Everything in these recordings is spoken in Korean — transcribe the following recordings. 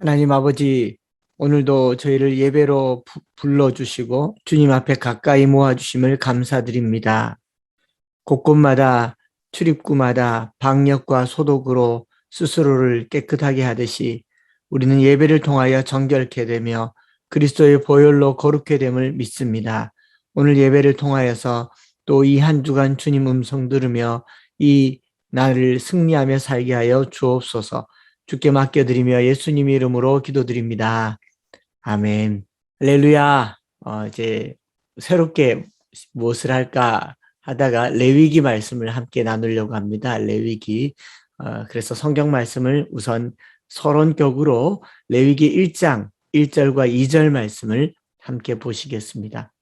하나님 아버지, 오늘도 저희를 예배로 불러주시고 주님 앞에 가까이 모아주심을 감사드립니다. 곳곳마다 출입구마다 방역과 소독으로 스스로를 깨끗하게 하듯이 우리는 예배를 통하여 정결케 되며 그리스도의 보혈로 거룩게 됨을 믿습니다. 오늘 예배를 통하여서 또 이 한 주간 주님 음성 들으며 이 날을 승리하며 살게 하여 주옵소서. 주께 맡겨드리며 예수님 이름으로 기도드립니다. 아멘. 할렐루야. 이제 새롭게 무엇을 할까 하다가 레위기 말씀을 함께 나누려고 합니다. 레위기. 그래서 성경 말씀을 우선 서론격으로 레위기 1장 1절과 2절 말씀을 함께 보시겠습니다.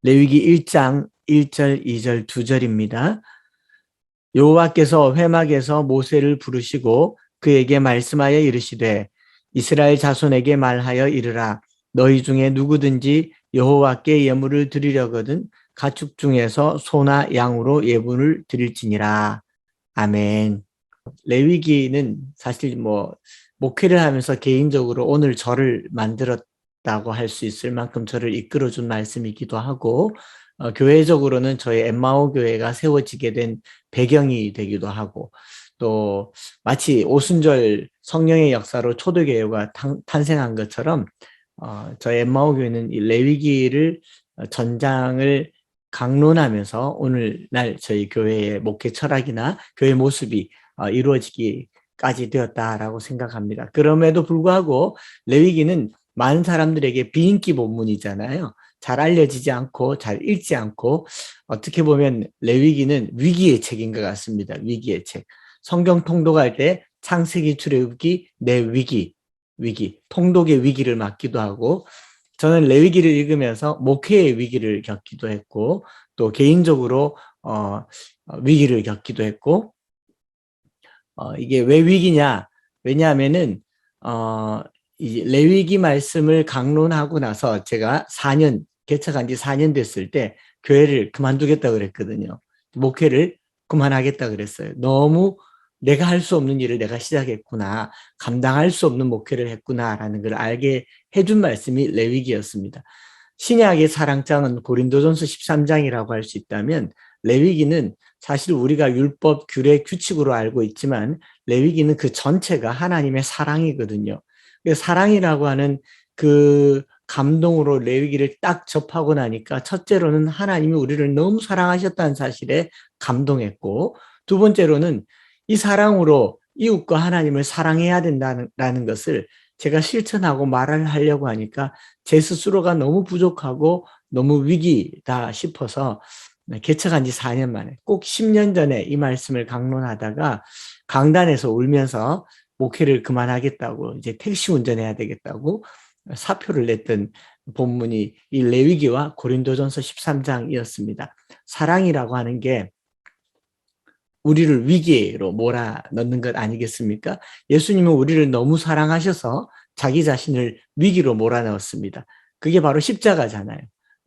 레위기 1장 1절, 2절, 2절입니다. 여호와께서 회막에서 모세를 부르시고 그에게 말씀하여 이르시되 이스라엘 자손에게 말하여 이르라. 너희 중에 누구든지 여호와께 예물을 드리려거든 가축 중에서 소나 양으로 예물을 드릴지니라. 아멘. 레위기는 사실 목회를 하면서 개인적으로 오늘 저를 만들었다고 할 수 있을 만큼 저를 이끌어준 말씀이기도 하고, 교회적으로는 저희 엠마오 교회가 세워지게 된 배경이 되기도 하고, 또 마치 오순절 성령의 역사로 초대교회가 탄생한 것처럼 저희 엠마오 교회는 이 레위기를 전장을 강론하면서 오늘날 저희 교회의 목회 철학이나 교회 모습이 이루어지기까지 되었다라고 생각합니다. 그럼에도 불구하고 레위기는 많은 사람들에게 비인기 본문이잖아요. 잘 알려지지 않고 잘 읽지 않고 어떻게 보면 레위기는 위기의 책인 것 같습니다. 위기의 책. 성경 통독할 때 창세기, 출애굽기, 내 위기, 통독의 위기를 맞기도 하고, 저는 레위기를 읽으면서 목회의 위기를 겪기도 했고, 또 개인적으로 위기를 겪기도 했고, 이게 왜 위기냐? 왜냐하면은 이 레위기 말씀을 강론하고 나서 제가 개척한 지 4년 됐을 때 교회를 그만두겠다 그랬거든요. 목회를 그만하겠다 그랬어요. 너무 내가 할 수 없는 일을 내가 시작했구나. 감당할 수 없는 목회를 했구나라는 걸 알게 해준 말씀이 레위기였습니다. 신약의 사랑장은 고린도전서 13장이라고 할 수 있다면, 레위기는 사실 우리가 율법, 규례, 규칙으로 알고 있지만 레위기는 그 전체가 하나님의 사랑이거든요. 사랑이라고 하는 그 감동으로 레위기를 딱 접하고 나니까, 첫째로는 하나님이 우리를 너무 사랑하셨다는 사실에 감동했고, 두 번째로는 이 사랑으로 이웃과 하나님을 사랑해야 된다는 것을 제가 실천하고 말을 하려고 하니까 제 스스로가 너무 부족하고 너무 위기다 싶어서 개척한 지 4년 만에, 꼭 10년 전에 이 말씀을 강론하다가 강단에서 울면서 목회를 그만하겠다고, 이제 택시 운전해야 되겠다고 사표를 냈던 본문이 이 레위기와 고린도전서 13장이었습니다. 사랑이라고 하는 게 우리를 위기로 몰아넣는 것 아니겠습니까? 예수님은 우리를 너무 사랑하셔서 자기 자신을 위기로 몰아넣었습니다. 그게 바로 십자가잖아요.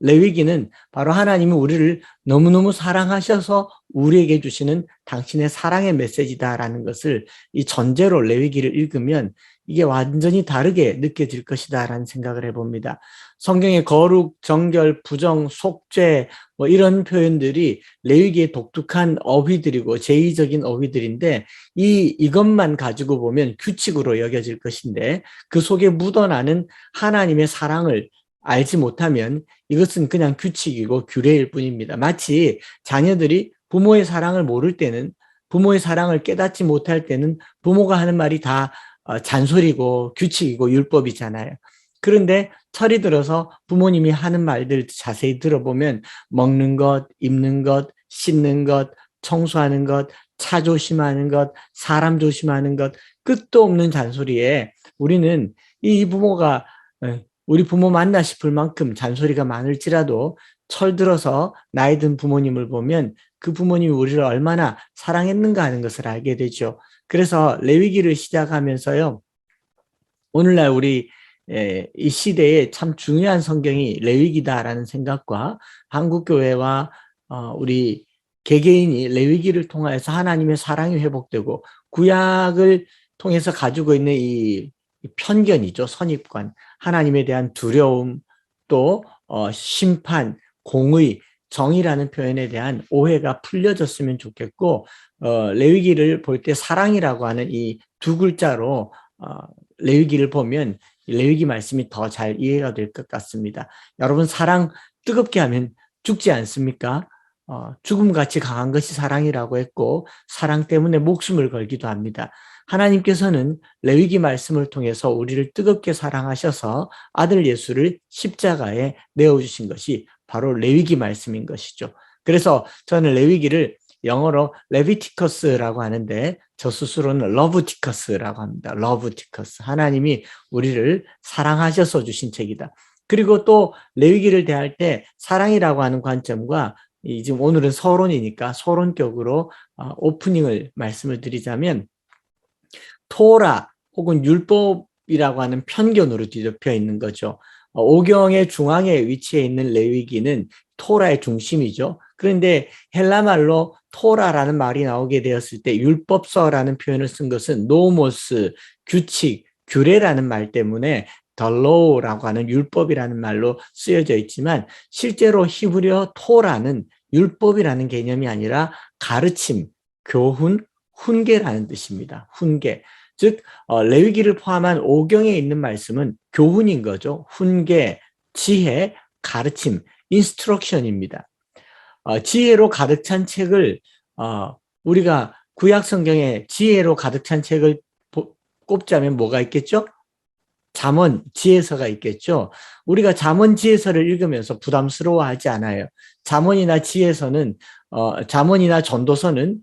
레위기는 바로 하나님은 우리를 너무너무 사랑하셔서 우리에게 주시는 당신의 사랑의 메시지다라는 것을 이 전제로 레위기를 읽으면 이게 완전히 다르게 느껴질 것이다라는 생각을 해봅니다. 성경의 거룩, 정결, 부정, 속죄 이런 표현들이 레위기의 독특한 어휘들이고 제의적인 어휘들인데, 이것만 가지고 보면 규칙으로 여겨질 것인데, 그 속에 묻어나는 하나님의 사랑을 알지 못하면 이것은 그냥 규칙이고 규례일 뿐입니다. 마치 자녀들이 부모의 사랑을 모를 때는, 부모의 사랑을 깨닫지 못할 때는 부모가 하는 말이 다 잔소리고 규칙이고 율법이잖아요. 그런데 철이 들어서 부모님이 하는 말들 자세히 들어보면 먹는 것, 입는 것, 씻는 것, 청소하는 것, 차 조심하는 것, 사람 조심하는 것, 끝도 없는 잔소리에 우리는 이 부모가 우리 부모 맞나 싶을 만큼 잔소리가 많을지라도 철 들어서 나이 든 부모님을 보면 그 부모님이 우리를 얼마나 사랑했는가 하는 것을 알게 되죠. 그래서 레위기를 시작하면서요, 오늘날 우리 이 시대에 참 중요한 성경이 레위기다라는 생각과 한국교회와 우리 개개인이 레위기를 통해서 하나님의 사랑이 회복되고 구약을 통해서 가지고 있는 이 편견이죠. 선입관, 하나님에 대한 두려움, 또 심판, 공의, 정의라는 표현에 대한 오해가 풀려졌으면 좋겠고, 레위기를 볼 때 사랑이라고 하는 이 두 글자로 레위기를 보면 레위기 말씀이 더 잘 이해가 될 것 같습니다. 여러분, 사랑 뜨겁게 하면 죽지 않습니까? 죽음같이 강한 것이 사랑이라고 했고, 사랑 때문에 목숨을 걸기도 합니다. 하나님께서는 레위기 말씀을 통해서 우리를 뜨겁게 사랑하셔서 아들 예수를 십자가에 내어주신 것이 바로 레위기 말씀인 것이죠. 그래서 저는 레위기를 영어로 레비티커스라고 하는데, 저 스스로는 러브티커스라고 합니다. 러브티커스. 하나님이 우리를 사랑하셔서 주신 책이다. 그리고 또 레위기를 대할 때 사랑이라고 하는 관점과 지금 오늘은 서론이니까 서론격으로 오프닝을 말씀을 드리자면, 토라 혹은 율법이라고 하는 편견으로 뒤덮여 있는 거죠. 오경의 중앙에 위치해 있는 레위기는 토라의 중심이죠. 그런데 헬라말로 토라라는 말이 나오게 되었을 때 율법서라는 표현을 쓴 것은 노모스, 규칙, 규례라는 말 때문에 the law라고 하는 율법이라는 말로 쓰여져 있지만, 실제로 히브리어 토라는 율법이라는 개념이 아니라 가르침, 교훈, 훈계라는 뜻입니다. 훈계. 즉 레위기를 포함한 오경에 있는 말씀은 교훈인 거죠. 훈계, 지혜, 가르침, 인스트럭션입니다. 지혜로 가득 찬 책을 우리가 구약 성경에 지혜로 가득 찬 책을 꼽자면 뭐가 있겠죠? 잠언, 지혜서가 있겠죠. 우리가 잠언, 지혜서를 읽으면서 부담스러워하지 않아요. 잠언이나 지혜서는 잠언이나 전도서는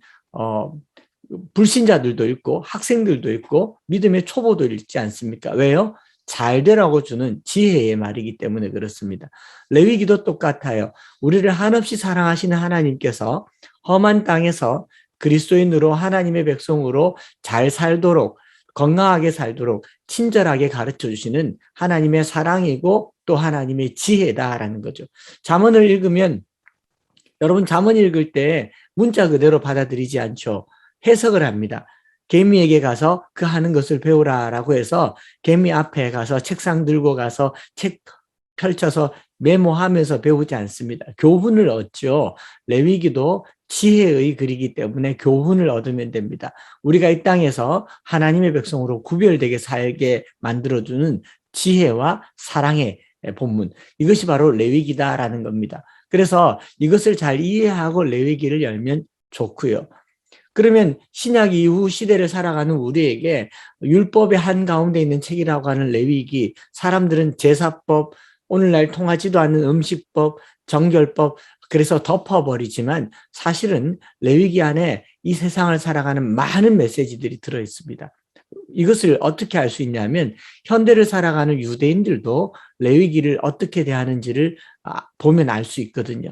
불신자들도 읽고 학생들도 읽고 믿음의 초보도 읽지 않습니까? 왜요? 잘 되라고 주는 지혜의 말이기 때문에 그렇습니다. 레위기도 똑같아요. 우리를 한없이 사랑하시는 하나님께서 험한 땅에서 그리스도인으로 하나님의 백성으로 잘 살도록, 건강하게 살도록 친절하게 가르쳐 주시는 하나님의 사랑이고 또 하나님의 지혜다라는 거죠. 잠언을 읽으면, 여러분 잠언 읽을 때 문자 그대로 받아들이지 않죠. 해석을 합니다. 개미에게 가서 그 하는 것을 배우라라고 해서 개미 앞에 가서 책상 들고 가서 책 펼쳐서 메모하면서 배우지 않습니다. 교훈을 얻죠. 레위기도 지혜의 글이기 때문에 교훈을 얻으면 됩니다. 우리가 이 땅에서 하나님의 백성으로 구별되게 살게 만들어주는 지혜와 사랑의 본문, 이것이 바로 레위기다라는 겁니다. 그래서 이것을 잘 이해하고 레위기를 열면 좋고요. 그러면 신약 이후 시대를 살아가는 우리에게 율법의 한가운데 있는 책이라고 하는 레위기, 사람들은 제사법, 오늘날 통하지도 않는 음식법, 정결법, 그래서 덮어버리지만 사실은 레위기 안에 이 세상을 살아가는 많은 메시지들이 들어있습니다. 이것을 어떻게 알 수 있냐면, 현대를 살아가는 유대인들도 레위기를 어떻게 대하는지를 보면 알 수 있거든요.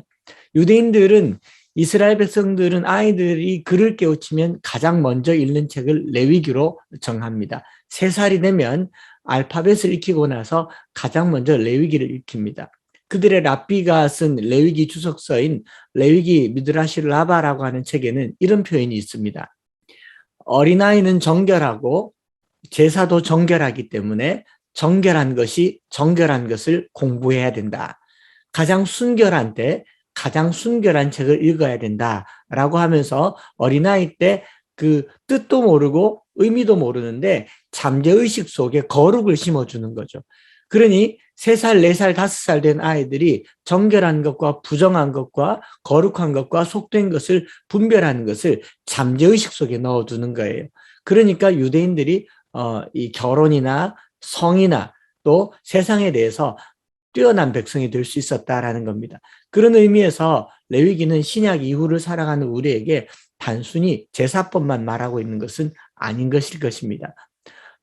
유대인들은, 이스라엘 백성들은 아이들이 글을 깨우치면 가장 먼저 읽는 책을 레위기로 정합니다. 3살이 되면 알파벳을 익히고 나서 가장 먼저 레위기를 익힙니다. 그들의 랍비가 쓴 레위기 주석서인 레위기 미드라시 라바라고 하는 책에는 이런 표현이 있습니다. 어린아이는 정결하고 제사도 정결하기 때문에 정결한 것을 공부해야 된다. 가장 순결한 때 가장 순결한 책을 읽어야 된다라고 하면서 어린아이 때 그 뜻도 모르고 의미도 모르는데 잠재의식 속에 거룩을 심어주는 거죠. 그러니 3살, 4살, 5살 된 아이들이 정결한 것과 부정한 것과 거룩한 것과 속된 것을 분별하는 것을 잠재의식 속에 넣어두는 거예요. 그러니까 유대인들이 이 결혼이나 성이나 또 세상에 대해서 뛰어난 백성이 될 수 있었다라는 겁니다. 그런 의미에서 레위기는 신약 이후를 살아가는 우리에게 단순히 제사법만 말하고 있는 것은 아닌 것일 것입니다.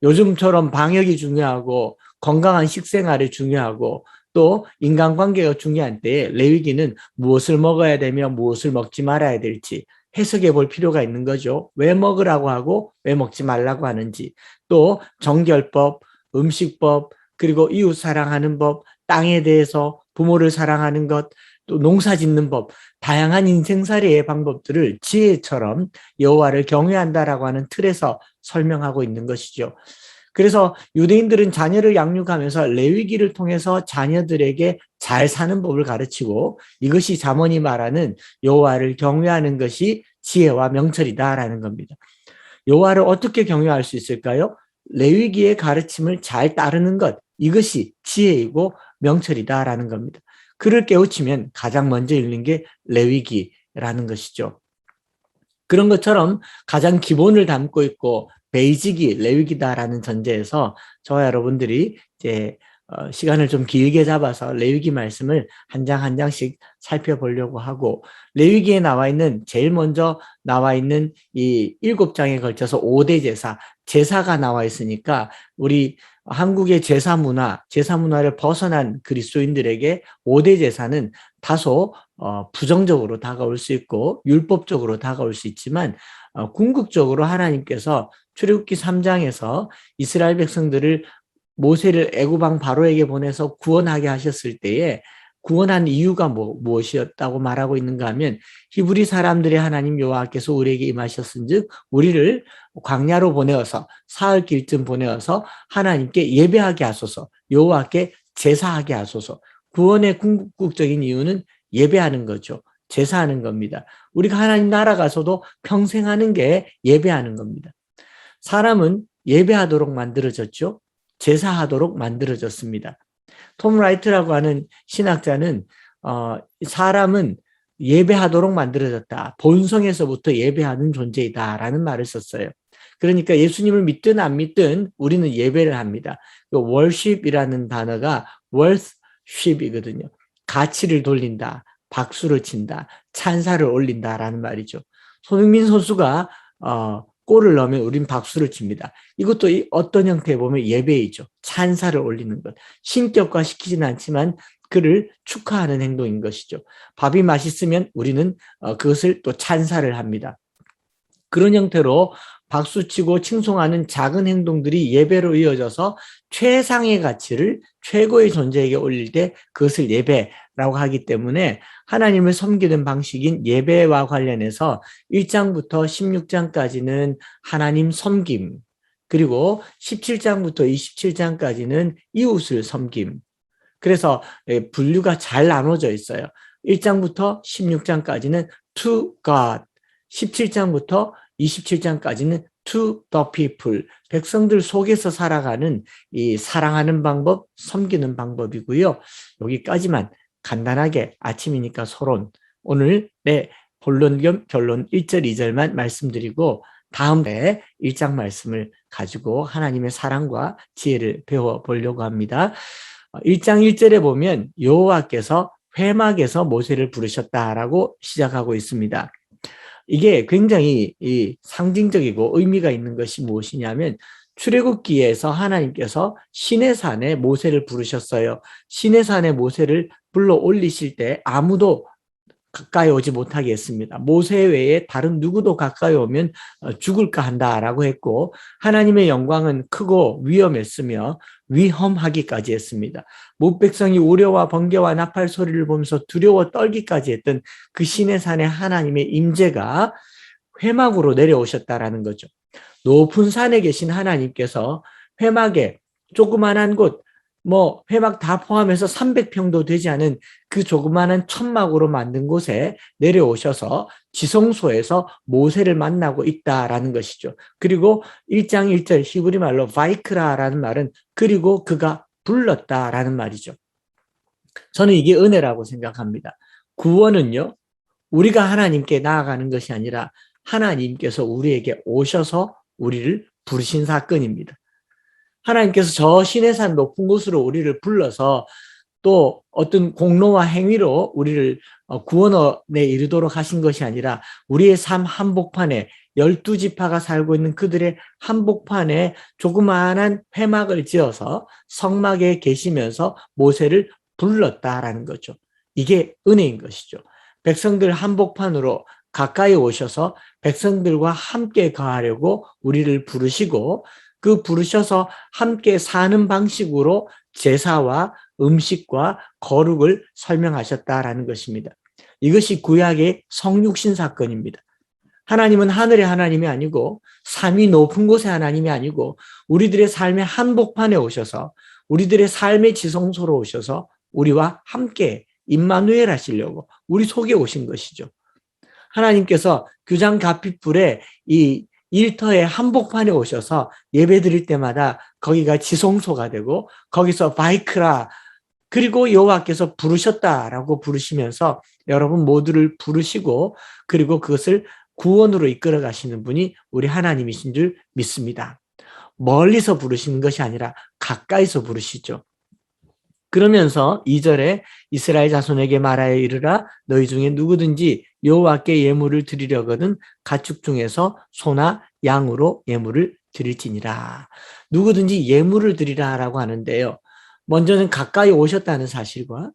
요즘처럼 방역이 중요하고 건강한 식생활이 중요하고 또 인간관계가 중요한 때에 레위기는 무엇을 먹어야 되며 무엇을 먹지 말아야 될지 해석해 볼 필요가 있는 거죠. 왜 먹으라고 하고 왜 먹지 말라고 하는지, 또 정결법, 음식법, 그리고 이웃 사랑하는 법, 땅에 대해서 부모를 사랑하는 것, 또 농사 짓는 법, 다양한 인생살이의 방법들을 지혜처럼 여호와를 경외한다라고 하는 틀에서 설명하고 있는 것이죠. 그래서 유대인들은 자녀를 양육하면서 레위기를 통해서 자녀들에게 잘 사는 법을 가르치고 이것이 잠언이 말하는 여호와를 경외하는 것이 지혜와 명철이다라는 겁니다. 여호와를 어떻게 경외할 수 있을까요? 레위기의 가르침을 잘 따르는 것, 이것이 지혜이고 명철이다라는 겁니다. 그를 깨우치면 가장 먼저 읽는 게 레위기라는 것이죠. 그런 것처럼 가장 기본을 담고 있고 베이직이 레위기다라는 전제에서 저와 여러분들이 이제 시간을 좀 길게 잡아서 레위기 말씀을 한 장 한 장씩 살펴보려고 하고, 레위기에 나와 있는 제일 먼저 나와 있는 이 7장에 걸쳐서 5대 제사가 나와 있으니까 우리 한국의 제사 문화를 벗어난 그리스도인들에게 5대 제사는 다소 부정적으로 다가올 수 있고 율법적으로 다가올 수 있지만, 궁극적으로 하나님께서 출애굽기 3장에서 이스라엘 백성들을 모세를 애굽왕 바로에게 보내서 구원하게 하셨을 때에 구원한 이유가 무엇이었다고 말하고 있는가 하면, 히브리 사람들의 하나님 여호와께서 우리에게 임하셨은즉 우리를 광야로 보내어서 사흘 길쯤 보내어서 하나님께 예배하게 하소서, 여호와께 제사하게 하소서. 구원의 궁극적인 이유는 예배하는 거죠. 제사하는 겁니다. 우리가 하나님 나라 가서도 평생 하는 게 예배하는 겁니다. 사람은 예배하도록 만들어졌죠. 제사하도록 만들어졌습니다. 톰 라이트라고 하는 신학자는 사람은 예배하도록 만들어졌다. 본성에서부터 예배하는 존재이다라는 말을 썼어요. 그러니까 예수님을 믿든 안 믿든 우리는 예배를 합니다. worship이라는 단어가 worship이거든요. 가치를 돌린다, 박수를 친다, 찬사를 올린다라는 말이죠. 손흥민 선수가 골을 넣으면 우린 박수를 칩니다. 이것도 어떤 형태에 보면 예배이죠. 찬사를 올리는 것. 신격화시키지는 않지만 그를 축하하는 행동인 것이죠. 밥이 맛있으면 우리는 그것을 또 찬사를 합니다. 그런 형태로 박수치고 칭송하는 작은 행동들이 예배로 이어져서 최상의 가치를 최고의 존재에게 올릴 때 그것을 예배라고 하기 때문에, 하나님을 섬기는 방식인 예배와 관련해서 1장부터 16장까지는 하나님 섬김, 그리고 17장부터 27장까지는 이웃을 섬김. 그래서 분류가 잘 나눠져 있어요. 1장부터 16장까지는 to God, 17장부터 27장까지는 to the people, 백성들 속에서 살아가는 이 사랑하는 방법, 섬기는 방법이고요. 여기까지만 간단하게 아침이니까 서론, 오늘 본론 겸 결론 1절, 2절만 말씀드리고 다음에 1장 말씀을 가지고 하나님의 사랑과 지혜를 배워보려고 합니다. 1장 1절에 보면 여호와께서 회막에서 모세를 부르셨다라고 시작하고 있습니다. 이게 굉장히 상징적이고 의미가 있는 것이 무엇이냐면, 출애굽기에서 하나님께서 시내산에 모세를 부르셨어요. 시내산에 모세를 불러 올리실 때 아무도 가까이 오지 못하게 했습니다. 모세 외에 다른 누구도 가까이 오면 죽을까 한다라고 했고, 하나님의 영광은 크고 위험했으며 위험하기까지 했습니다. 목백성이 우려와 번개와 나팔 소리를 보면서 두려워 떨기까지 했던 그 시내산에 하나님의 임재가 회막으로 내려오셨다라는 거죠. 높은 산에 계신 하나님께서 회막에 조그만한 곳, 회막 다 포함해서 300평도 되지 않은 그 조그마한 천막으로 만든 곳에 내려오셔서 지성소에서 모세를 만나고 있다라는 것이죠. 그리고 1장 1절 히브리 말로 바이크라라는 말은 그리고 그가 불렀다라는 말이죠. 저는 이게 은혜라고 생각합니다. 구원은요, 우리가 하나님께 나아가는 것이 아니라 하나님께서 우리에게 오셔서 우리를 부르신 사건입니다. 하나님께서 저 시내산 높은 곳으로 우리를 불러서 또 어떤 공로와 행위로 우리를 구원에 이르도록 하신 것이 아니라, 우리의 삶 한복판에 12지파가 살고 있는 그들의 한복판에 조그마한 회막을 지어서 성막에 계시면서 모세를 불렀다라는 거죠. 이게 은혜인 것이죠. 백성들 한복판으로 가까이 오셔서 백성들과 함께 거하려고 우리를 부르시고, 그 부르셔서 함께 사는 방식으로 제사와 음식과 거룩을 설명하셨다라는 것입니다. 이것이 구약의 성육신 사건입니다. 하나님은 하늘의 하나님이 아니고 삶이 높은 곳의 하나님이 아니고 우리들의 삶의 한복판에 오셔서 우리들의 삶의 지성소로 오셔서 우리와 함께 임마누엘 하시려고 우리 속에 오신 것이죠. 하나님께서 규장 가피불에 이 일터의 한복판에 오셔서 예배 드릴 때마다 거기가 지성소가 되고 거기서 바이크라 그리고 여호와께서 부르셨다라고 부르시면서 여러분 모두를 부르시고 그리고 그것을 구원으로 이끌어 가시는 분이 우리 하나님이신 줄 믿습니다. 멀리서 부르시는 것이 아니라 가까이서 부르시죠. 그러면서 2절에 이스라엘 자손에게 말하여 이르라 너희 중에 누구든지 여호와께 예물을 드리려거든 가축 중에서 소나 양으로 예물을 드릴지니라. 누구든지 예물을 드리라라고 하는데요. 먼저는 가까이 오셨다는 사실과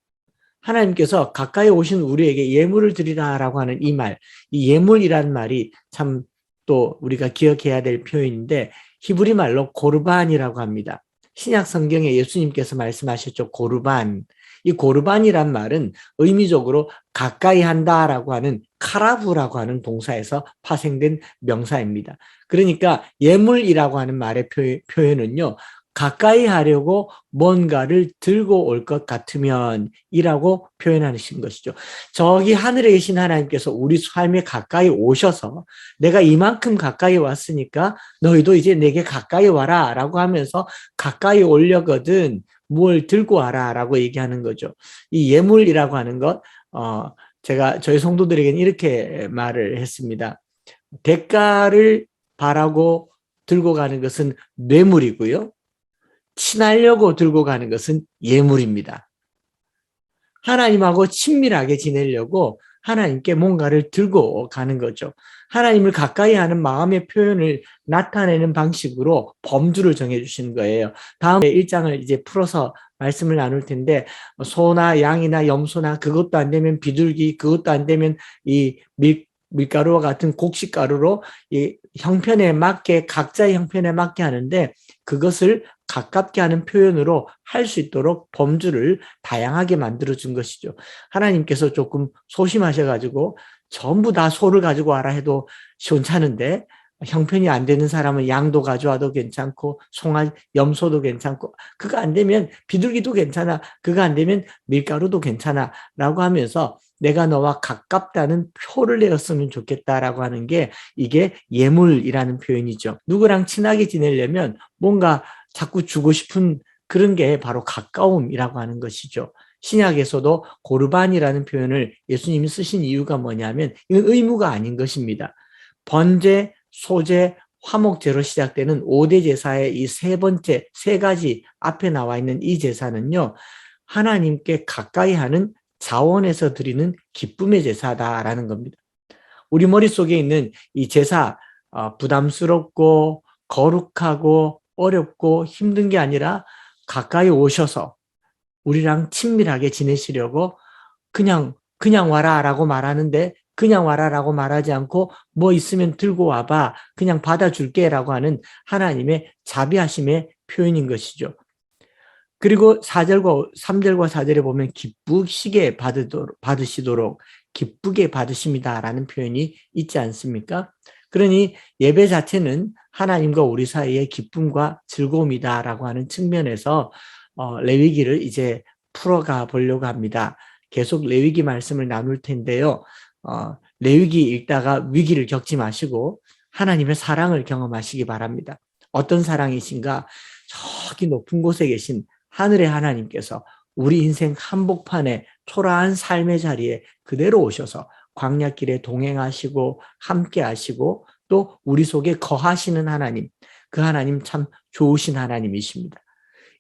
하나님께서 가까이 오신 우리에게 예물을 드리라라고 하는 이 말, 이 예물이라는 말이 참 또 우리가 기억해야 될 표현인데 히브리 말로 고르반이라고 합니다. 신약 성경에 예수님께서 말씀하셨죠. 고르반. 이 고르반이란 말은 의미적으로 가까이 한다라고 하는 카라브라고 하는 동사에서 파생된 명사입니다. 그러니까 예물이라고 하는 말의 표현은요. 가까이 하려고 뭔가를 들고 올 것 같으면 이라고 표현하신 것이죠. 저기 하늘에 계신 하나님께서 우리 삶에 가까이 오셔서 내가 이만큼 가까이 왔으니까 너희도 이제 내게 가까이 와라 라고 하면서 가까이 오려거든 뭘 들고 와라 라고 얘기하는 거죠. 이 예물이라고 하는 것 제가 저희 성도들에게는 이렇게 말을 했습니다. 대가를 바라고 들고 가는 것은 뇌물이고요. 친하려고 들고 가는 것은 예물입니다. 하나님하고 친밀하게 지내려고 하나님께 뭔가를 들고 가는 거죠. 하나님을 가까이 하는 마음의 표현을 나타내는 방식으로 범주를 정해주시는 거예요. 다음에 1장을 이제 풀어서 말씀을 나눌 텐데 소나 양이나 염소나 그것도 안 되면 비둘기 그것도 안 되면 이 밀가루와 같은 곡식가루로 이 형편에 맞게 각자의 형편에 맞게 하는데 그것을 가깝게 하는 표현으로 할 수 있도록 범주를 다양하게 만들어준 것이죠. 하나님께서 조금 소심하셔가지고 전부 다 소를 가지고 와라 해도 시원찮은데 형편이 안 되는 사람은 양도 가져와도 괜찮고 송아, 염소도 괜찮고 그거 안 되면 비둘기도 괜찮아 그거 안 되면 밀가루도 괜찮아 라고 하면서 내가 너와 가깝다는 표를 내었으면 좋겠다라고 하는 게 이게 예물이라는 표현이죠. 누구랑 친하게 지내려면 뭔가 자꾸 주고 싶은 그런 게 바로 가까움이라고 하는 것이죠. 신약에서도 고르반이라는 표현을 예수님이 쓰신 이유가 뭐냐면 이건 의무가 아닌 것입니다. 번제, 소제, 화목제로 시작되는 5대 제사의 이 세 번째, 세 가지 앞에 나와 있는 이 제사는요. 하나님께 가까이 하는 자원에서 드리는 기쁨의 제사다라는 겁니다. 우리 머릿속에 있는 이 제사 부담스럽고 거룩하고 어렵고 힘든 게 아니라 가까이 오셔서 우리랑 친밀하게 지내시려고 그냥 와라라고 말하는데 그냥 와라라고 말하지 않고 뭐 있으면 들고 와봐 그냥 받아줄게라고 하는 하나님의 자비하심의 표현인 것이죠. 그리고 4절과 3절과 4절에 보면 기쁘시게 받으시도록 기쁘게 받으십니다라는 표현이 있지 않습니까? 그러니 예배 자체는 하나님과 우리 사이의 기쁨과 즐거움이다라고 하는 측면에서 레위기를 이제 풀어가 보려고 합니다. 계속 레위기 말씀을 나눌 텐데요. 레위기 읽다가 위기를 겪지 마시고 하나님의 사랑을 경험하시기 바랍니다. 어떤 사랑이신가? 저기 높은 곳에 계신 하늘의 하나님께서 우리 인생 한복판에 초라한 삶의 자리에 그대로 오셔서 광야길에 동행하시고 함께 하시고 또 우리 속에 거하시는 하나님, 그 하나님 참 좋으신 하나님이십니다.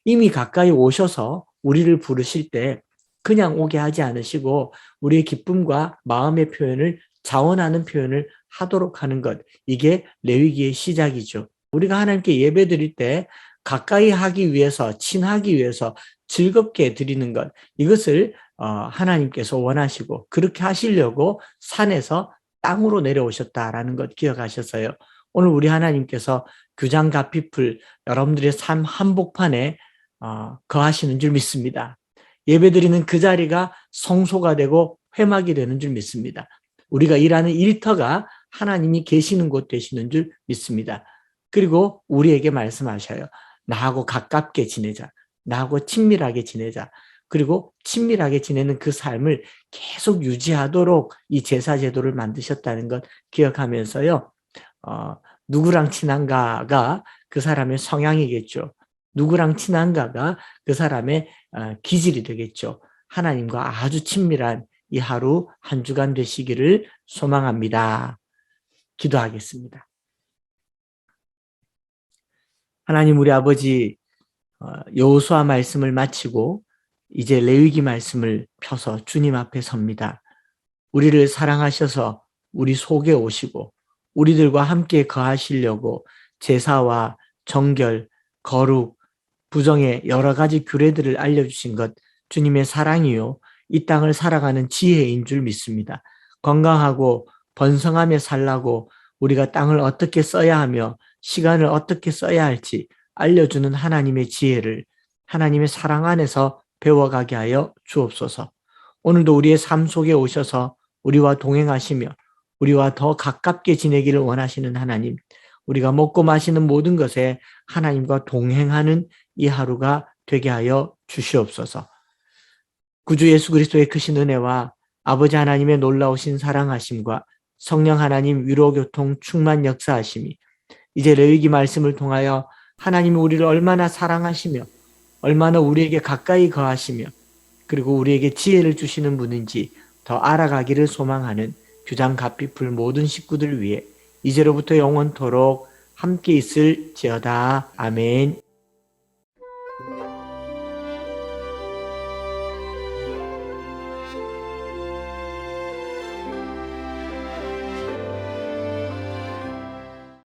이미 가까이 오셔서 우리를 부르실 때 그냥 오게 하지 않으시고 우리의 기쁨과 마음의 표현을 자원하는 표현을 하도록 하는 것, 이게 레위기의 시작이죠. 우리가 하나님께 예배 드릴 때 가까이 하기 위해서 친하기 위해서 즐겁게 드리는 것 이것을 하나님께서 원하시고 그렇게 하시려고 산에서 땅으로 내려오셨다라는 것 기억하셔서요. 오늘 우리 하나님께서 규장가피풀 여러분들의 삶 한복판에 거하시는 줄 믿습니다. 예배드리는 그 자리가 성소가 되고 회막이 되는 줄 믿습니다. 우리가 일하는 일터가 하나님이 계시는 곳 되시는 줄 믿습니다. 그리고 우리에게 말씀하셔요. 나하고 가깝게 지내자. 나하고 친밀하게 지내자. 그리고 친밀하게 지내는 그 삶을 계속 유지하도록 이 제사 제도를 만드셨다는 것 기억하면서요. 누구랑 친한가가 그 사람의 성향이겠죠. 누구랑 친한가가 그 사람의 기질이 되겠죠. 하나님과 아주 친밀한 이 하루 한 주간 되시기를 소망합니다. 기도하겠습니다. 하나님 우리 아버지, 여호수아 말씀을 마치고 이제 레위기 말씀을 펴서 주님 앞에 섭니다. 우리를 사랑하셔서 우리 속에 오시고 우리들과 함께 거하시려고 제사와 정결, 거룩, 부정의 여러 가지 규례들을 알려주신 것 주님의 사랑이요. 이 땅을 살아가는 지혜인 줄 믿습니다. 건강하고 번성하며 살라고 우리가 땅을 어떻게 써야 하며 시간을 어떻게 써야 할지 알려주는 하나님의 지혜를 하나님의 사랑 안에서 배워가게 하여 주옵소서. 오늘도 우리의 삶 속에 오셔서 우리와 동행하시며 우리와 더 가깝게 지내기를 원하시는 하나님, 우리가 먹고 마시는 모든 것에 하나님과 동행하는 이 하루가 되게 하여 주시옵소서. 구주 예수 그리스도의 크신 은혜와 아버지 하나님의 놀라우신 사랑하심과 성령 하나님 위로교통 충만 역사하심이 이제 레위기 말씀을 통하여 하나님이 우리를 얼마나 사랑하시며 얼마나 우리에게 가까이 거하시며 그리고 우리에게 지혜를 주시는 분인지 더 알아가기를 소망하는 규장 갓비풀 모든 식구들 위해 이제로부터 영원토록 함께 있을지어다. 아멘.